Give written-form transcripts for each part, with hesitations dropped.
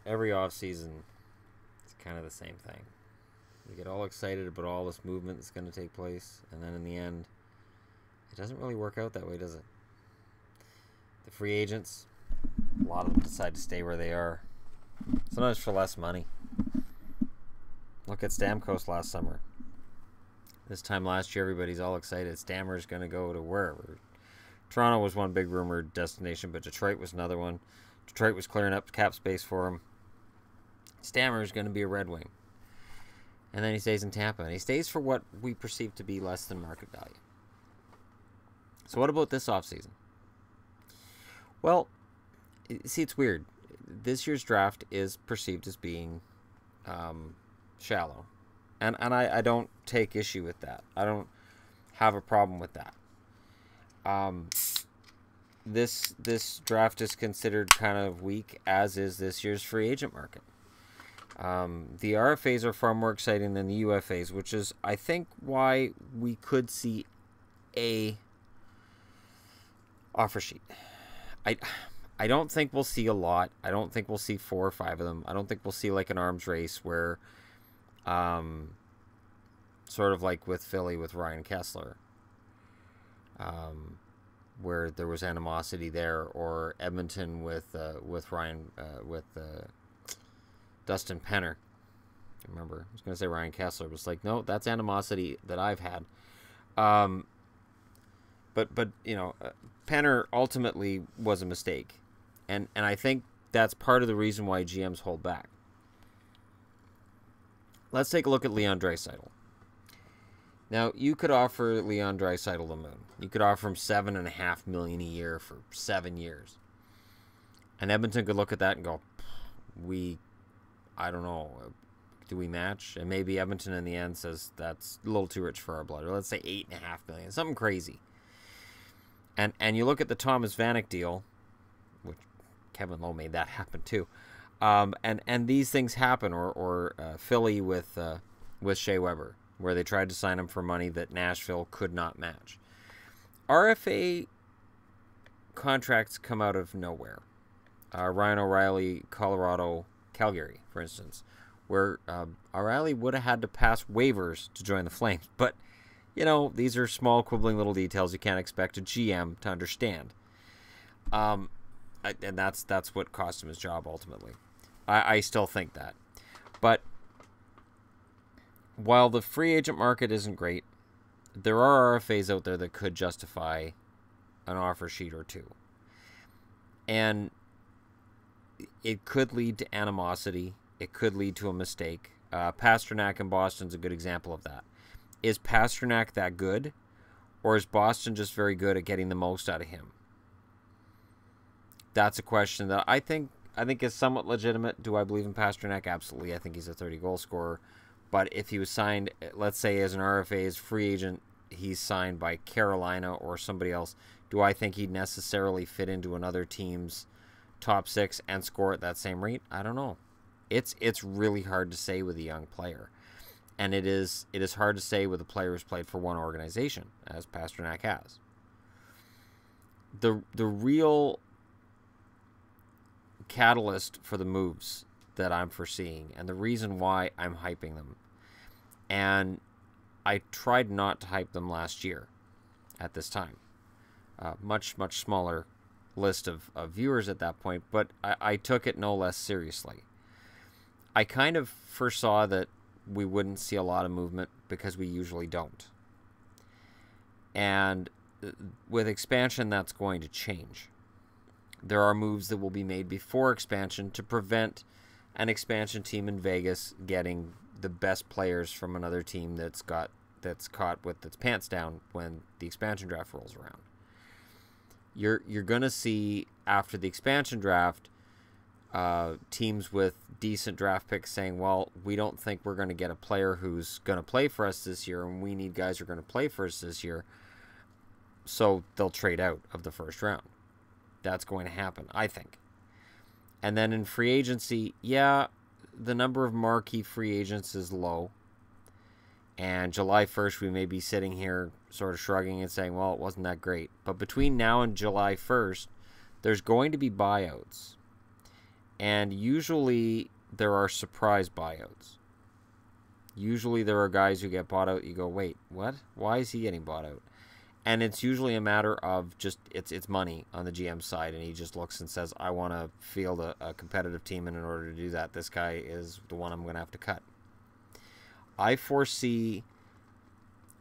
Every off season, it's kind of the same thing. We get all excited about all this movement that's going to take place, and then in the end, it doesn't really work out that way, does it? The free agents, a lot of them decide to stay where they are, sometimes for less money. Look at Stamkos last summer. This time last year, everybody's all excited. Stammer's going to go to wherever. Toronto was one big rumored destination, but Detroit was another one. Detroit was clearing up cap space for him. Stammer's going to be a Red Wing. And then he stays in Tampa, and he stays for what we perceive to be less than market value. So what about this offseason? Well, see, it's weird. This year's draft is perceived as being shallow. And I don't take issue with that. I don't have a problem with that. This draft is considered kind of weak, as is this year's free agent market. The RFAs are far more exciting than the UFAs, which is, I think, why we could see a offer sheet. I don't think we'll see a lot. I don't think we'll see 4 or 5 of them. I don't think we'll see like an arms race where, sort of like with Philly with Ryan Kessler, where there was animosity there, or Edmonton with Dustin Penner. Remember, I was going to say Ryan Kessler, but it's like, no, that's animosity that I've had. But Penner ultimately was a mistake, and I think that's part of the reason why GMs hold back. Let's take a look at Leon Draisaitl. Now, you could offer Leon Draisaitl the moon. You could offer him $7.5 million a year for 7 years, and Edmonton could look at that and go, I don't know, do we match? And maybe Edmonton in the end says that's a little too rich for our blood. Or let's say $8.5 million, something crazy. And you look at the Thomas Vanek deal, which Kevin Lowe made that happen too. And these things happen, or Philly with Shea Weber, where they tried to sign him for money that Nashville could not match. RFA contracts come out of nowhere. Ryan O'Reilly, Calgary, for instance, where O'Reilly would have had to pass waivers to join the Flames. But, these are small, quibbling little details you can't expect a GM to understand. And that's what cost him his job, ultimately. I still think that. But while the free agent market isn't great, there are RFAs out there that could justify an offer sheet or two. And it could lead to animosity. It could lead to a mistake. Pasternak in Boston's a good example of that. Is Pasternak that good? Or is Boston just very good at getting the most out of him? That's a question that I think is somewhat legitimate. Do I believe in Pasternak? Absolutely. I think he's a 30-goal scorer. But if he was signed, let's say as an RFA, as free agent, he's signed by Carolina or somebody else, do I think he'd necessarily fit into another team's top 6 and score at that same rate? I don't know. It's really hard to say with a young player. And it is hard to say with a player who's played for one organization, as Pasternak has. The real catalyst for the moves that I'm foreseeing, and the reason why I'm hyping them, and I tried not to hype them last year at this time. Much smaller list of viewers at that point, but I took it no less seriously. I kind of foresaw that we wouldn't see a lot of movement because we usually don't. And with expansion, that's going to change. There are moves that will be made before expansion to prevent an expansion team in Vegas getting the best players from another team that's caught with its pants down when the expansion draft rolls around. You're going to see after the expansion draft teams with decent draft picks saying, well, we don't think we're going to get a player who's going to play for us this year, and we need guys who are going to play for us this year, so they'll trade out of the first round. That's going to happen, I think. And then in free agency, yeah, the number of marquee free agents is low. And July 1st, we may be sitting here sort of shrugging and saying, well, it wasn't that great. But between now and July 1st, there's going to be buyouts. And usually there are surprise buyouts. Usually there are guys who get bought out. You go, wait, what? Why is he getting bought out? And it's usually a matter of just it's money on the GM side, and he just looks and says, I want to field a competitive team, and in order to do that, this guy is the one I'm going to have to cut. I foresee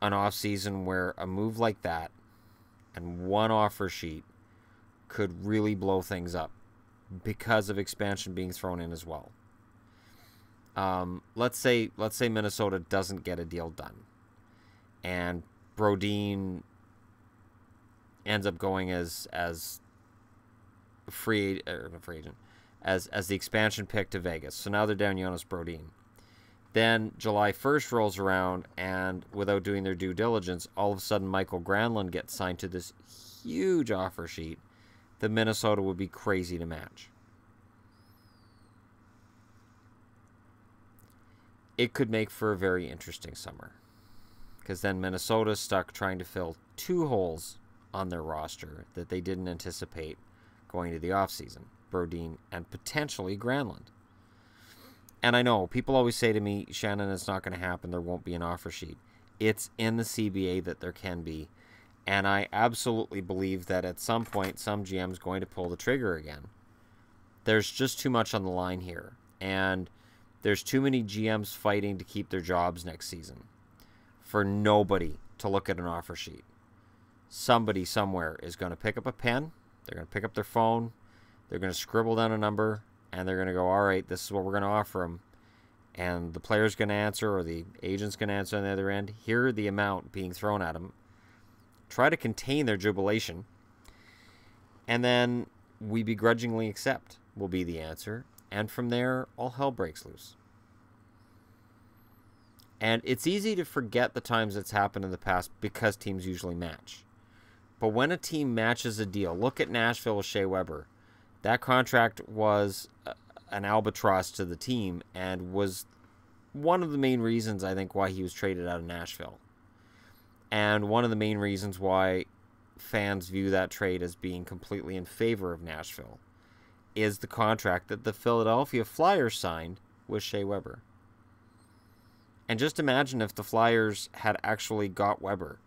an offseason where a move like that and one offer sheet could really blow things up because of expansion being thrown in as well. Let's say Minnesota doesn't get a deal done, and Brodin ends up going as free agent, as the expansion pick to Vegas. So now they're down Jonas Brodin. Then July 1st rolls around, and without doing their due diligence, all of a sudden Michael Granlund gets signed to this huge offer sheet that Minnesota would be crazy to match. It could make for a very interesting summer, because then Minnesota's stuck trying to fill 2 holes on their roster that they didn't anticipate going to the offseason. Brodin and potentially Granlund. And I know, people always say to me, Shannon, it's not going to happen. There won't be an offer sheet. It's in the CBA that there can be. And I absolutely believe that at some point, some GM's going to pull the trigger again. There's just too much on the line here. And there's too many GMs fighting to keep their jobs next season for nobody to look at an offer sheet. Somebody somewhere is going to pick up a pen. They're going to pick up their phone. They're going to scribble down a number. And they're going to go, all right, this is what we're going to offer them. And the player's going to answer, or the agent's going to answer on the other end. Here, the amount being thrown at them. Try to contain their jubilation. And then we begrudgingly accept will be the answer. And from there, all hell breaks loose. And it's easy to forget the times it's happened in the past because teams usually match. But when a team matches a deal, look at Nashville with Shea Weber. That contract was an albatross to the team and was one of the main reasons, I think, why he was traded out of Nashville. And one of the main reasons why fans view that trade as being completely in favor of Nashville is the contract that the Philadelphia Flyers signed with Shea Weber. And just imagine if the Flyers had actually got Weber.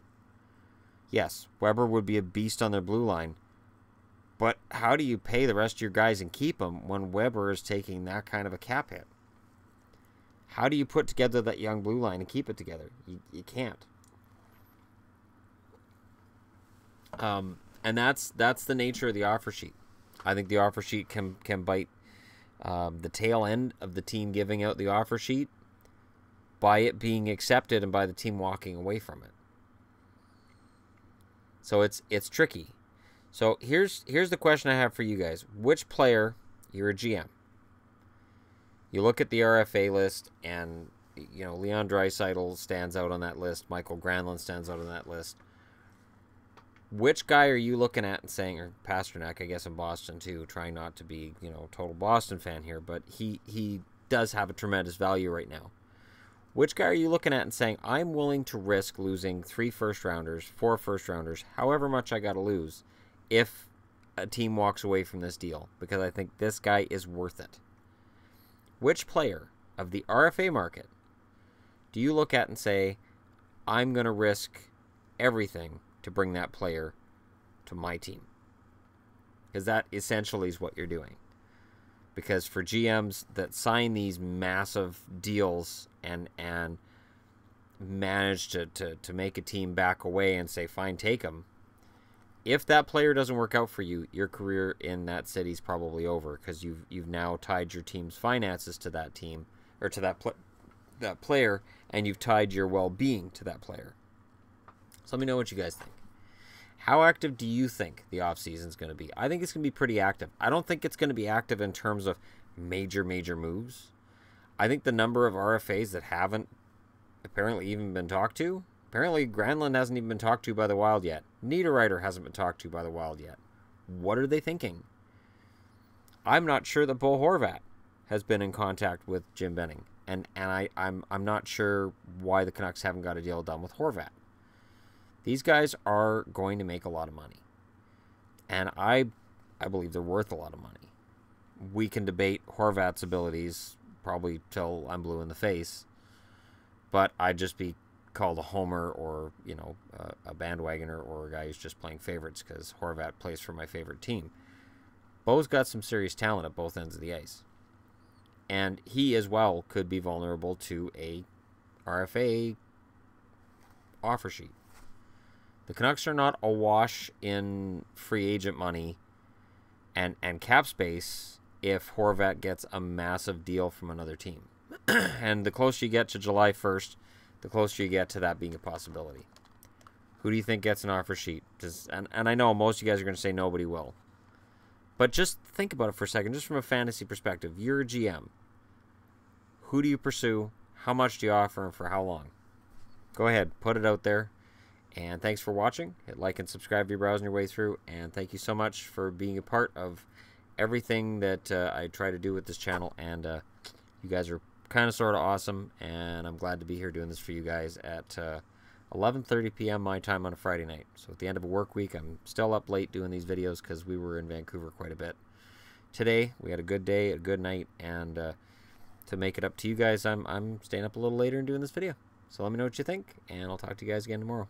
Yes, Weber would be a beast on their blue line. But how do you pay the rest of your guys and keep them when Weber is taking that kind of a cap hit? How do you put together that young blue line and keep it together? You can't. And that's the nature of the offer sheet. I think the offer sheet can bite the tail end of the team giving out the offer sheet by it being accepted and by the team walking away from it. So it's tricky. So here's the question I have for you guys. Which player, you're a GM, you look at the RFA list, and you know Leon Draisaitl stands out on that list, Michael Granlund stands out on that list. Which guy are you looking at and saying, or Pasternak, I guess, in Boston too, trying not to be, total Boston fan here, but he does have a tremendous value right now. Which guy are you looking at and saying, I'm willing to risk losing 3 first-rounders, 4 first-rounders, however much I got to lose, if a team walks away from this deal, because I think this guy is worth it? Which player of the RFA market do you look at and say, I'm going to risk everything to bring that player to my team? Because that essentially is what you're doing. Because for GMs that sign these massive deals and manage to make a team back away and say, fine, take him, if that player doesn't work out for you, your career in that city is probably over, because you've now tied your team's finances to that team, or to that player, and you've tied your well-being to that player. So let me know what you guys think. How active do you think the offseason is going to be? I think it's going to be pretty active. I don't think it's going to be active in terms of major moves. I think the number of RFAs that haven't apparently even been talked to, apparently Granlund hasn't even been talked to by the Wild yet. Niederreiter hasn't been talked to by the Wild yet. What are they thinking? I'm not sure that Bo Horvat has been in contact with Jim Benning. And I'm not sure why the Canucks haven't got a deal done with Horvat. These guys are going to make a lot of money. And I believe they're worth a lot of money. we can debate Horvat's abilities probably till I'm blue in the face, but I'd just be called a homer or, you know, a bandwagoner or a guy who's just playing favorites because Horvat plays for my favorite team. Bo's got some serious talent at both ends of the ice. And he as well could be vulnerable to a RFA offer sheet. The Canucks are not awash in free agent money and cap space if Horvat gets a massive deal from another team. And the closer you get to July 1st, the closer you get to that being a possibility. Who do you think gets an offer sheet? And I know most of you guys are going to say nobody will. But just think about it for a second, just from a fantasy perspective. You're a GM. Who do you pursue? How much do you offer and for how long? Go ahead, put it out there. And thanks for watching. Hit like and subscribe if you're browsing your way through. And thank you so much for being a part of everything that I try to do with this channel. And you guys are kind of sort of awesome. And I'm glad to be here doing this for you guys at 11:30 p.m. my time on a Friday night. So at the end of a work week, I'm still up late doing these videos because we were in Vancouver quite a bit. Today, we had a good day, a good night. And to make it up to you guys, I'm staying up a little later and doing this video. So let me know what you think. And I'll talk to you guys again tomorrow.